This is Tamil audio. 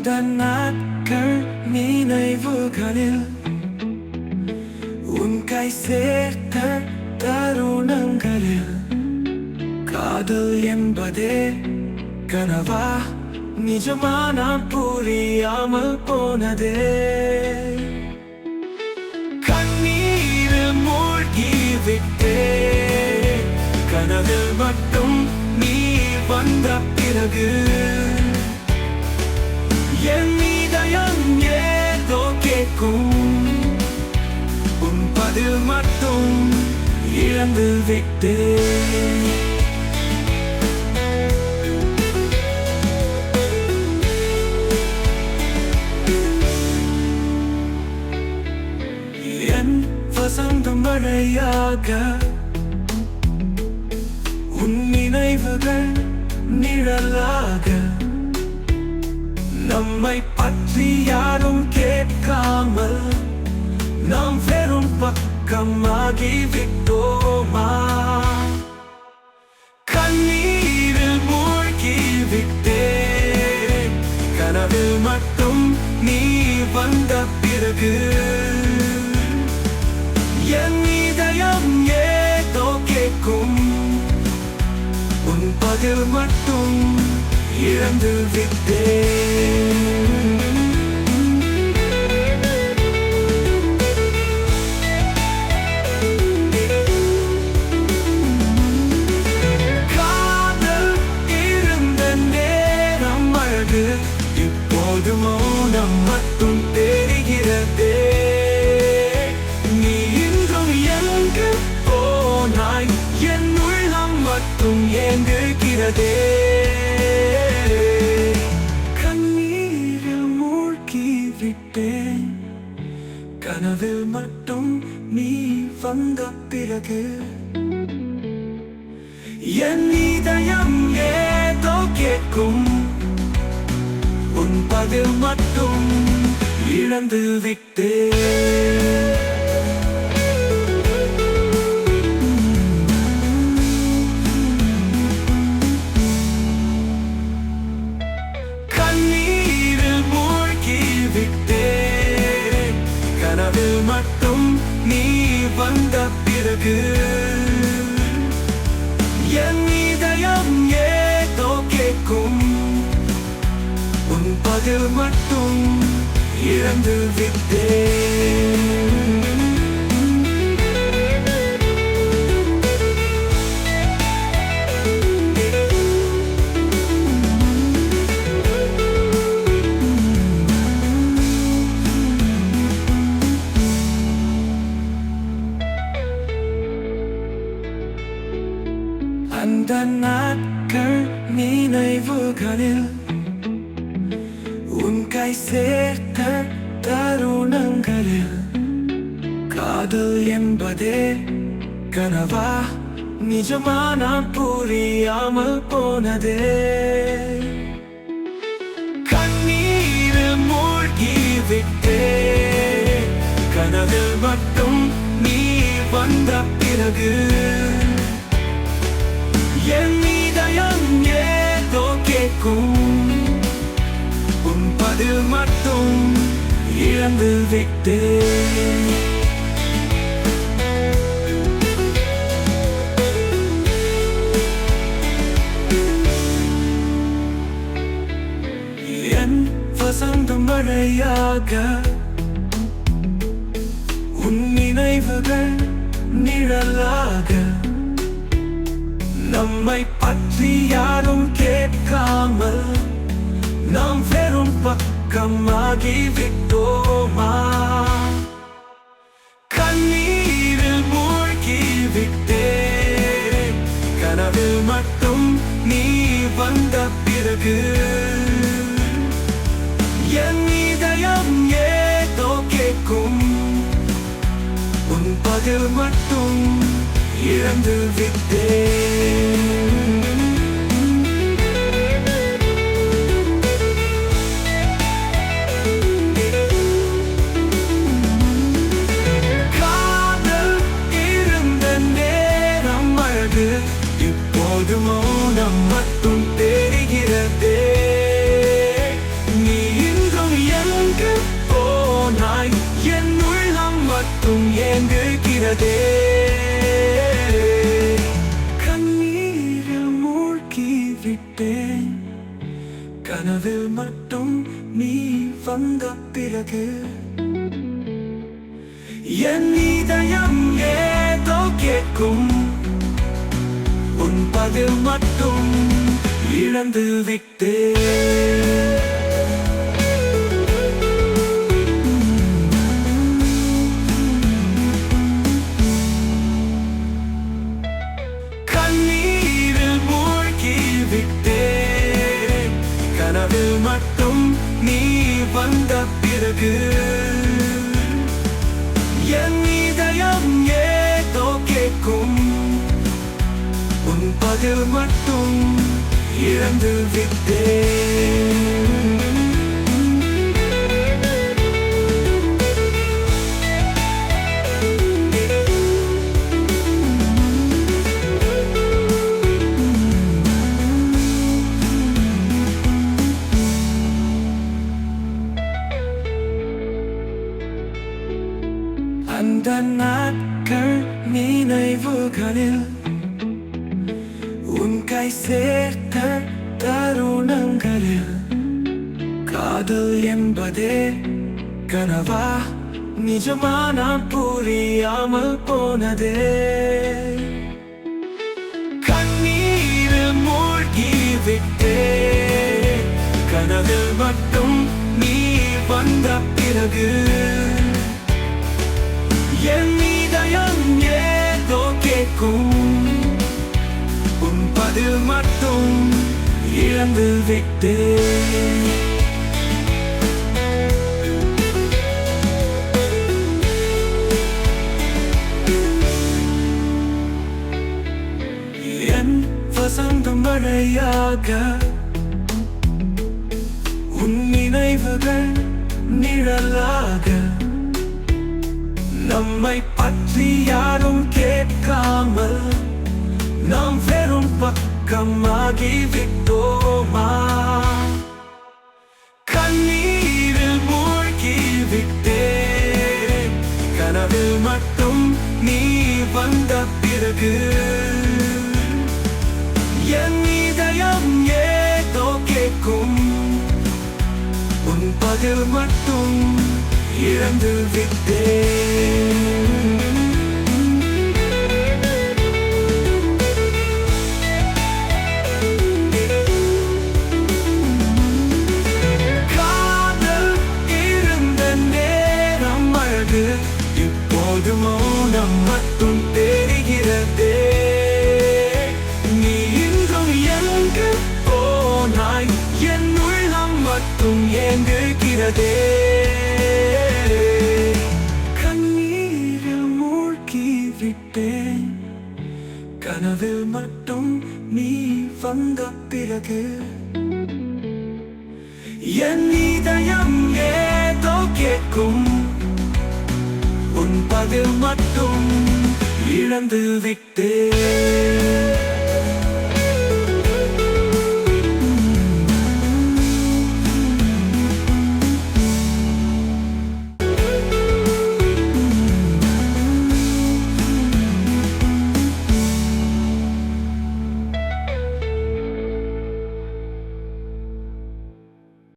அந்த நாட்கள் நினைவுகளில் உன் கை சேர்த்த தருணங்களில் காதல் என்பதே கனவா நிஜமா நான் புரியாமல் போனதே. கண்ணீரில் மூழ்கி விட்டே கனவில் மட்டும் நீ வந்த பிறகு என் இதயம் ஏதோ கேட்கும், உன் பதில் மட்டும் இழந்து விட்டே. என் வசந்த மழையாக உன் நினைவுகள் நிழலாக நம்மை பற்றி யாரும் கேட்காமல் நாம் வெறும் பக்கமாகி விட்டோமா? கண்ணீரில் மூழ்கி விட்டே கனவில் மட்டும் நீ வந்த பிறகு என் இதயம் ஏதோ கேட்கும், உன் பதில் மட்டும் இழந்து விட்டே. காதல் இருந்த நேரம் அழகு, இப்போது மௌனம் மட்டும் தெரிகிறதே. நீ இன்றும் எங்கு போனாய், என் உள்ளம் மட்டும் ஏங்குகிறதே. கண்ணீரில் மூழ்கி விட்டேன் கனவில் மட்டும் நீ வந்த பிறகு என் இதயம் ஏதோ கேட்கும், உன் பதில் மட்டும் இழந்து விட்டேன். கண்ணீரில் மூழ்கி விட்டேன் கனவில் மட்டும் நீ வந்த பிறகு என் இதயம் ஏதோ கேட்கும், உன் பதில் மட்டும் இழந்து விட்டேன். அந்த நாட்கள் நினைவுகளில் உன் கை சேர்த்த தருணங்களில் காதல் என்பதே கனவா நிஜமா நான் புரியாமல் போனதே. கண்ணீரில் மூழ்கி விட்டே கனவில் மட்டும் நீ வந்த பிறகு என் இதயம் ஏதோ கேட்கும், உன் பதில் மட்டும் இழந்து விட்டே. என் வசந்த மழையாக உன் நினைவுகள் நிழலாக நம்மை பற்றி யாரும் கேட்காமல் நாம் வெறும் பக்கமாகி விட்டோமா? கண்ணீரில் மூழ்கி விட்டே கனவில் மட்டும் நீ வந்த பிறகு என் இதயம் ஏதோ கேட்கும், உன் பதில் மட்டும் இழந்து விட்டேன். காதல் இருந்த நேரம் அழகு, இப்போது மௌனம் மட்டும் தெரிகிறதே. நீ மட்டும் ஏங்குகிறதே. கண்ணீரில் மூழ்கி விட்டேன், கனவில் மட்டும் நீ வந்த பிறகு. என் இதயம் ஏதோ கேட்கும், உன் பதில் மட்டும் இழந்து விட்டேன். கண்ணீரில் மூழ்கி விட்டேன், கனவில் மட்டும் நீ வந்த பிறகு. என் இதயம் ஏதோ கேட்கும், உன் பதில் மட்டும் இழந்து விட்டேன். அந்த நாட்கள் நினைவுகளில் உன் கை சேர்த்த தருணங்களில் காதல் என்பதே கனவா நிஜமா நான் புரியாமல் போனதே. கண்ணீரில் மூழ்கி விட்டேன், கனவில் மட்டும் நீ வந்த பிறகு. என் இதயம் ஏதோ கேட்கும், உன் பதில் மட்டும் இழந்து விட்டேன். என் வசந்த மழையாக உன் நினைவுகள் நிழலாக, நம்மை பற்றி யாரும் கேட்காமல் நாம் வெறும் பக்கமாகி விட்டோமா. கண்ணீரில் மூழ்கி விட்டேன், கனவில் மட்டும் நீ வந்த பிறகு. என் இதயம் ஏதோ கேட்கும், உன் பதில் மட்டும் இழந்து விட்டேன். காதல் இருந்த நேரம் அழகு, இப்போது மௌனம் மட்டும் தெரிகிறதே. நீ இன்றும் எங்கு போனாய், என் உள்ளம் மட்டும் ஏங்குகிறதே. கண்ணீரில் மூழ்கி விட்டேன், கனவில் மட்டும் நீ வந்த பிறகு. என் இதயம் ஏதோ கேட்கும், உன் பதில் மட்டும் இழந்து விட்டேன்.